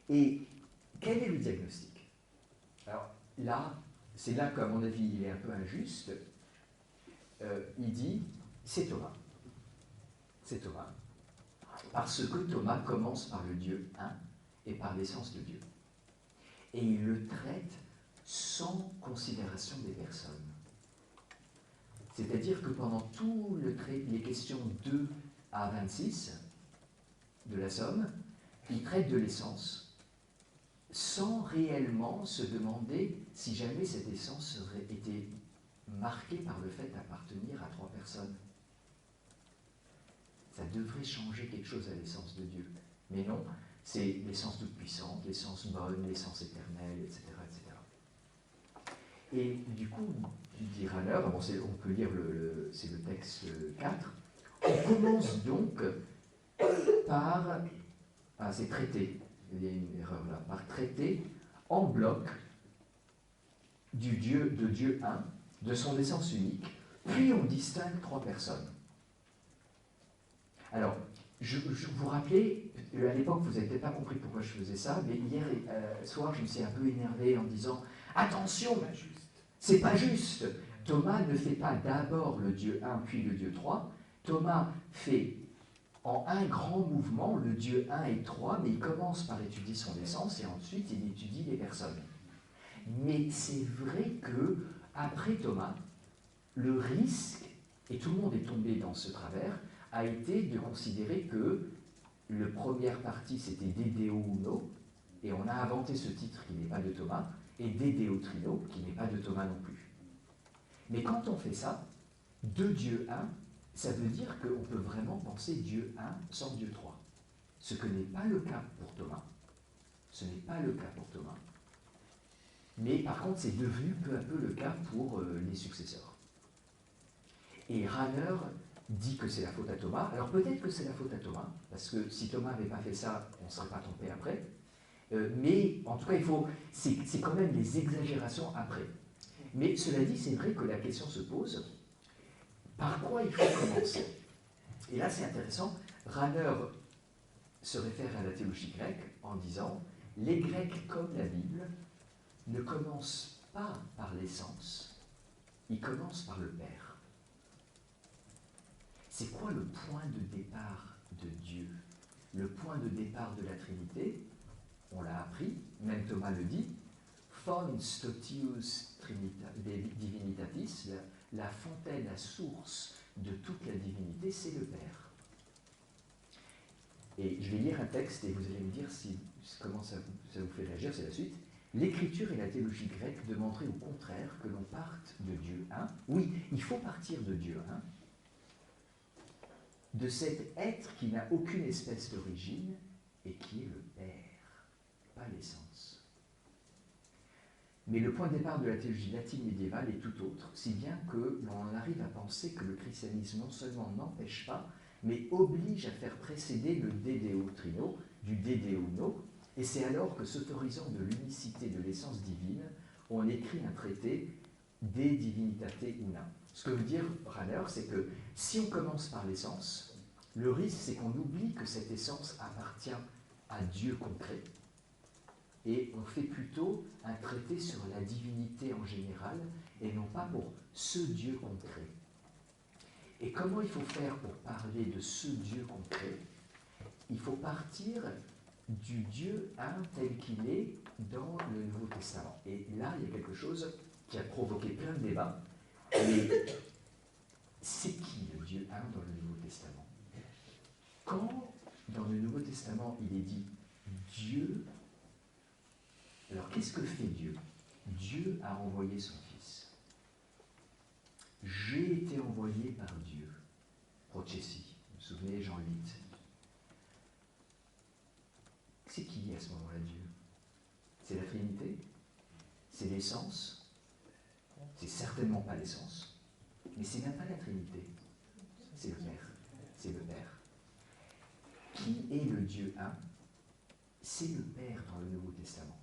Et quel est le diagnostic? Alors là, c'est là qu'à mon avis, il est un peu injuste. Il dit, c'est Thomas. C'est Thomas. Parce que Thomas commence par le Dieu un et par l'essence de Dieu. Et il le traite sans considération des personnes. C'est-à-dire que pendant tout les questions 2 à 26 de la Somme, il traite de l'essence sans réellement se demander si jamais cette essence aurait été marquée par le fait d'appartenir à 3 personnes. Ça devrait changer quelque chose à l'essence de Dieu. Mais non, c'est l'essence toute puissante, l'essence bonne, l'essence éternelle, etc., etc. Et du coup, dit Rahner, bon, on peut lire c'est le texte 4, on commence donc par, c'est traité, il y a une erreur là, par traiter en bloc de Dieu 1, de son essence unique, puis on distingue 3 personnes. Alors, je vous rappelais, à l'époque, vous n'avez peut-être pas compris pourquoi je faisais ça, mais hier soir, je me suis un peu énervé en disant « Attention, c'est pas juste. Thomas ne fait pas d'abord le Dieu 1 puis le Dieu 3. Thomas fait en un grand mouvement le Dieu 1 et 3, mais il commence par étudier son essence et ensuite il étudie les personnes. Mais c'est vrai que après Thomas, le risque, et tout le monde est tombé dans ce travers, a été de considérer que la première partie c'était De Deo Uno, et on a inventé ce titre qui n'est pas de Thomas, et De Deo Trino, qui n'est pas de Thomas non plus. Mais quand on fait ça, de Dieu 1, ça veut dire qu'on peut vraiment penser Dieu 1 sans Dieu 3. Ce que n'est pas le cas pour Thomas. Ce n'est pas le cas pour Thomas. Mais par contre, c'est devenu peu à peu le cas pour les successeurs. Et Rahner dit que c'est la faute à Thomas. Alors peut-être que c'est la faute à Thomas, parce que si Thomas n'avait pas fait ça, on ne serait pas tombé après. Mais en tout cas, c'est quand même les exagérations après. Mais cela dit, c'est vrai que la question se pose, par quoi il faut commencer? Et là, c'est intéressant, Rahner se réfère à la théologie grecque en disant « Les Grecs, comme la Bible, ne commencent pas par l'essence, ils commencent par le Père. » C'est quoi le point de départ de Dieu? Le point de départ de la Trinité, on l'a appris, même Thomas le dit, Fons totius divinitatis, la fontaine, la source de toute la divinité, c'est le Père. Et je vais lire un texte et vous allez me dire comment ça vous fait réagir, c'est la suite. L'écriture et la théologie grecque demanderaient au contraire que l'on parte de Dieu 1. Oui, il faut partir de Dieu 1, de cet être qui n'a aucune espèce d'origine et qui est le Père, pas l'essence. Mais le point de départ de la théologie latine médiévale est tout autre, si bien que l'on arrive à penser que le christianisme non seulement n'empêche pas, mais oblige à faire précéder le De Deo Trino du De Deo Uno, et c'est alors que, s'autorisant de l'unicité de l'essence divine, on écrit un traité De Divinitate Una. Ce que veut dire Rahner, c'est que si on commence par l'essence, le risque c'est qu'on oublie que cette essence appartient à Dieu concret, et on fait plutôt un traité sur la divinité en général, et non pas pour ce Dieu concret. Et comment il faut faire pour parler de ce Dieu concret? Il faut partir du Dieu 1 tel qu'il est dans le Nouveau Testament. Et là, il y a quelque chose qui a provoqué plein de débats. Mais c'est qui le Dieu 1 dans le Nouveau Testament? Quand, dans le Nouveau Testament, il est dit Dieu, alors qu'est-ce que fait Dieu? Dieu a envoyé son Fils. J'ai été envoyé par Dieu. Processi, vous vous souvenez, Jean 8. C'est qui à ce moment-là Dieu? C'est la Trinité? C'est l'essence? C'est certainement pas l'essence, mais c'est même pas la Trinité. C'est le Père. C'est le Père. Qui est le Dieu 1? C'est le Père dans le Nouveau Testament.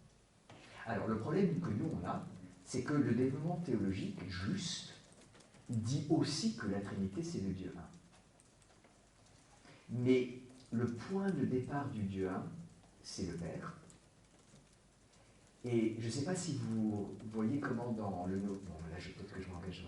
Alors le problème que nous on a, c'est que le développement théologique juste dit aussi que la Trinité c'est le Dieu 1. Mais le point de départ du Dieu 1, c'est le Père, Et je ne sais pas si vous voyez comment dans le... Bon, là, peut-être que je m'engage